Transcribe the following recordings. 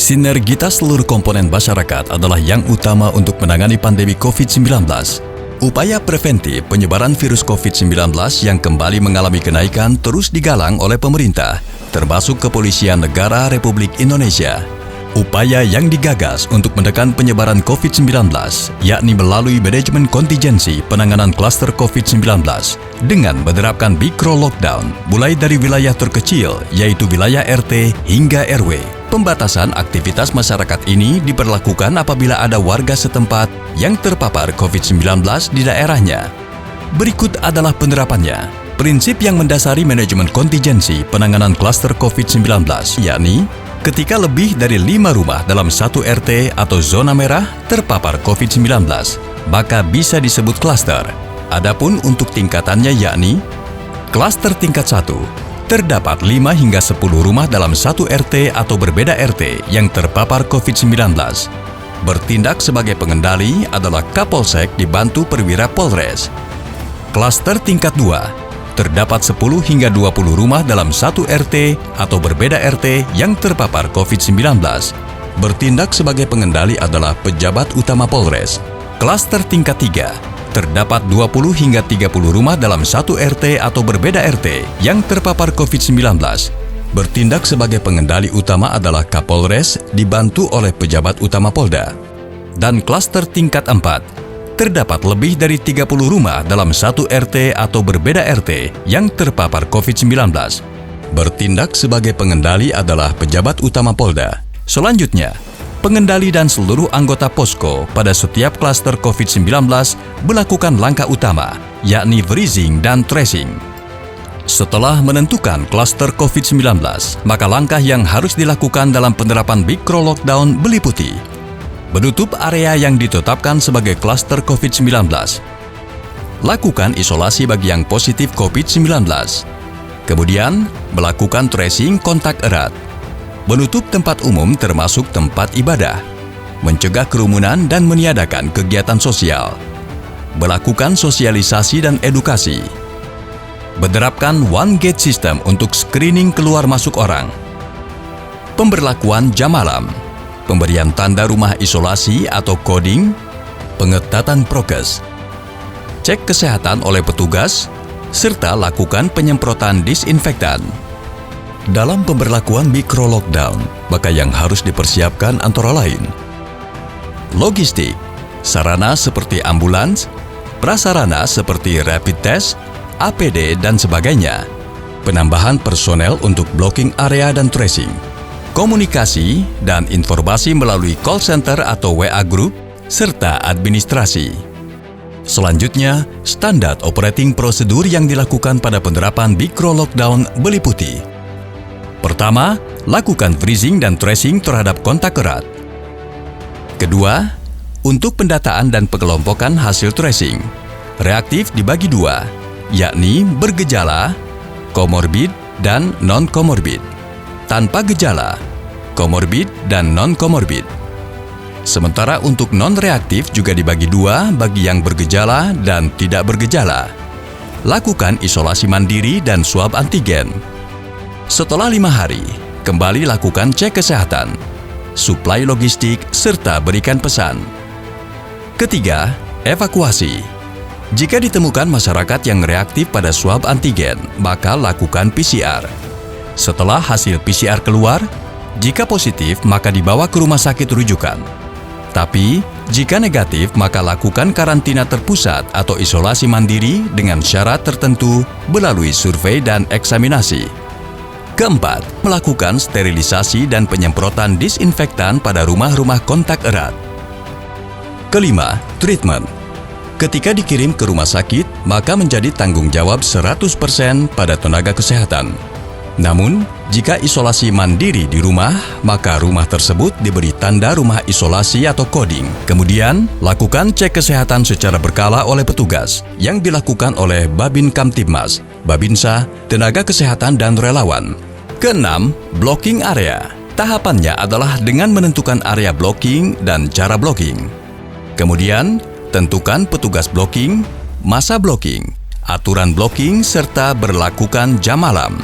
Sinergitas seluruh komponen masyarakat adalah yang utama untuk menangani pandemi COVID-19. Upaya preventif penyebaran virus COVID-19 yang kembali mengalami kenaikan terus digalang oleh pemerintah, termasuk Kepolisian Negara Republik Indonesia. Upaya yang digagas untuk menekan penyebaran COVID-19, yakni melalui manajemen kontingensi penanganan klaster COVID-19 dengan menerapkan mikro lockdown mulai dari wilayah terkecil yaitu wilayah RT hingga RW. Pembatasan aktivitas masyarakat ini diberlakukan apabila ada warga setempat yang terpapar COVID-19 di daerahnya. Berikut adalah penerapannya. Prinsip yang mendasari manajemen kontingensi penanganan klaster COVID-19, yakni ketika lebih dari 5 rumah dalam satu RT atau zona merah terpapar COVID-19, maka bisa disebut klaster. Adapun untuk tingkatannya yakni, klaster tingkat 1, terdapat 5 hingga 10 rumah dalam satu RT atau berbeda RT yang terpapar COVID-19. Bertindak sebagai pengendali adalah Kapolsek dibantu perwira Polres. Klaster tingkat 2, terdapat 10 hingga 20 rumah dalam satu RT atau berbeda RT yang terpapar COVID-19. Bertindak sebagai pengendali adalah pejabat utama Polres. Klaster tingkat 3, terdapat 20 hingga 30 rumah dalam satu RT atau berbeda RT yang terpapar COVID-19. Bertindak sebagai pengendali utama adalah Kapolres dibantu oleh pejabat utama Polda. Dan klaster tingkat 4, terdapat lebih dari 30 rumah dalam satu RT atau berbeda RT yang terpapar COVID-19. Bertindak sebagai pengendali adalah pejabat utama Polda. Selanjutnya, pengendali dan seluruh anggota posko pada setiap klaster COVID-19 melakukan langkah utama, yakni freezing dan tracing. Setelah menentukan klaster COVID-19, maka langkah yang harus dilakukan dalam penerapan mikro lockdown meliputi menutup area yang ditetapkan sebagai klaster COVID-19. Lakukan isolasi bagi yang positif COVID-19. Kemudian, melakukan tracing kontak erat. Menutup tempat umum termasuk tempat ibadah. Mencegah kerumunan dan meniadakan kegiatan sosial. Melakukan sosialisasi dan edukasi. Menerapkan one gate system untuk screening keluar masuk orang. Pemberlakuan jam malam. Pemberian tanda rumah isolasi atau coding, pengetatan prokes, cek kesehatan oleh petugas, serta lakukan penyemprotan disinfektan. Dalam pemberlakuan mikro lockdown, maka yang harus dipersiapkan antara lain logistik, sarana seperti ambulans, prasarana seperti rapid test, APD, dan sebagainya, penambahan personel untuk blocking area dan tracing, komunikasi dan informasi melalui call center atau WA group, serta administrasi. Selanjutnya, standar operating prosedur yang dilakukan pada penerapan mikro lockdown meliputi: pertama, lakukan freezing dan tracing terhadap kontak erat. Kedua, untuk pendataan dan pengelompokan hasil tracing, reaktif dibagi dua, yakni bergejala, komorbid, dan non-komorbid. Tanpa gejala, komorbid, dan non-komorbid. Sementara untuk non-reaktif juga dibagi dua bagi yang bergejala dan tidak bergejala. Lakukan isolasi mandiri dan swab antigen. Setelah 5 hari, kembali lakukan cek kesehatan, suplai logistik, serta berikan pesan. Ketiga, evakuasi. Jika ditemukan masyarakat yang reaktif pada swab antigen, maka lakukan PCR. Setelah hasil PCR keluar, jika positif maka dibawa ke rumah sakit rujukan. Tapi, jika negatif maka lakukan karantina terpusat atau isolasi mandiri dengan syarat tertentu melalui survei dan eksaminasi. Keempat, melakukan sterilisasi dan penyemprotan disinfektan pada rumah-rumah kontak erat. Kelima, treatment. Ketika dikirim ke rumah sakit, maka menjadi tanggung jawab 100% pada tenaga kesehatan. Namun, jika isolasi mandiri di rumah, maka rumah tersebut diberi tanda rumah isolasi atau coding. Kemudian, lakukan cek kesehatan secara berkala oleh petugas yang dilakukan oleh Babin Kamtibmas, Babinsa, tenaga kesehatan dan relawan. Keenam, blocking area. Tahapannya adalah dengan menentukan area blocking dan cara blocking. Kemudian, tentukan petugas blocking, masa blocking, aturan blocking, serta berlakukan jam malam.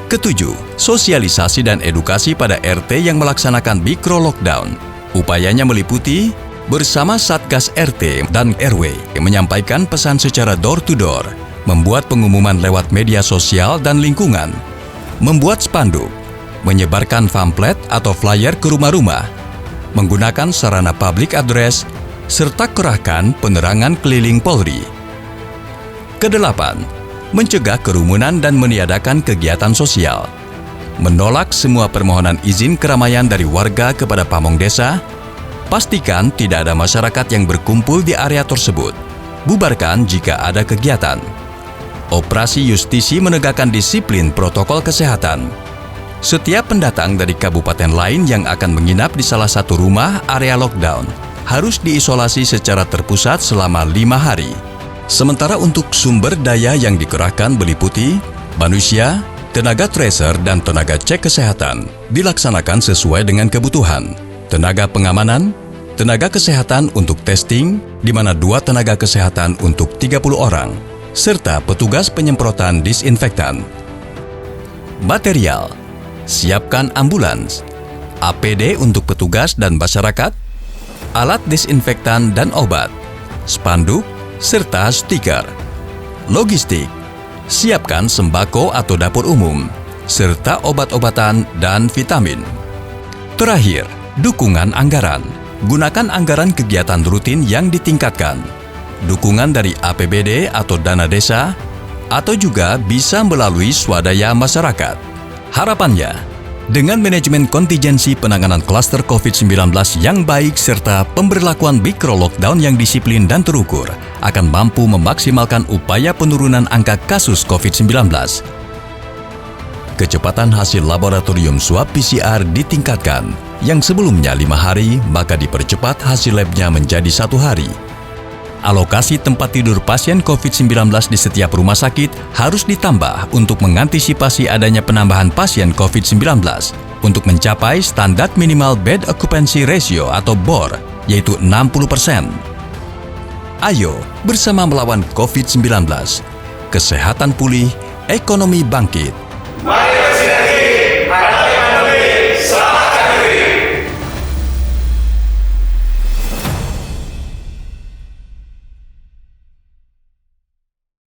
Ketujuh, sosialisasi dan edukasi pada RT yang melaksanakan mikro lockdown. Upayanya meliputi bersama Satgas RT dan RW menyampaikan pesan secara door-to-door, membuat pengumuman lewat media sosial dan lingkungan, membuat spanduk, menyebarkan pamflet atau flyer ke rumah-rumah, menggunakan sarana public address, serta kerahkan penerangan keliling Polri. Kedelapan, mencegah kerumunan dan meniadakan kegiatan sosial. Menolak semua permohonan izin keramaian dari warga kepada pamong desa. Pastikan tidak ada masyarakat yang berkumpul di area tersebut. Bubarkan jika ada kegiatan. Operasi justisi menegakkan disiplin protokol kesehatan. Setiap pendatang dari kabupaten lain yang akan menginap di salah satu rumah area lockdown harus diisolasi secara terpusat selama 5 hari. Sementara untuk sumber daya yang dikerahkan meliputi manusia, tenaga tracer dan tenaga cek kesehatan dilaksanakan sesuai dengan kebutuhan. Tenaga pengamanan, tenaga kesehatan untuk testing, di mana 2 tenaga kesehatan untuk 30 orang, serta petugas penyemprotan disinfektan. Material, siapkan ambulans, APD untuk petugas dan masyarakat, alat disinfektan dan obat, spanduk, serta stiker. Logistik, siapkan sembako atau dapur umum, serta obat-obatan dan vitamin. Terakhir, dukungan anggaran. Gunakan anggaran kegiatan rutin yang ditingkatkan. Dukungan dari APBD atau dana desa, atau juga bisa melalui swadaya masyarakat. Harapannya, dengan manajemen kontingensi penanganan klaster COVID-19 yang baik serta pemberlakuan mikro lockdown yang disiplin dan terukur, akan mampu memaksimalkan upaya penurunan angka kasus COVID-19. Kecepatan hasil laboratorium swab PCR ditingkatkan. Yang sebelumnya 5 hari, maka dipercepat hasil labnya menjadi 1 hari. Alokasi tempat tidur pasien COVID-19 di setiap rumah sakit harus ditambah untuk mengantisipasi adanya penambahan pasien COVID-19 untuk mencapai standar minimal bed occupancy ratio atau BOR, yaitu 60%. Ayo bersama melawan COVID-19. Kesehatan pulih, ekonomi bangkit.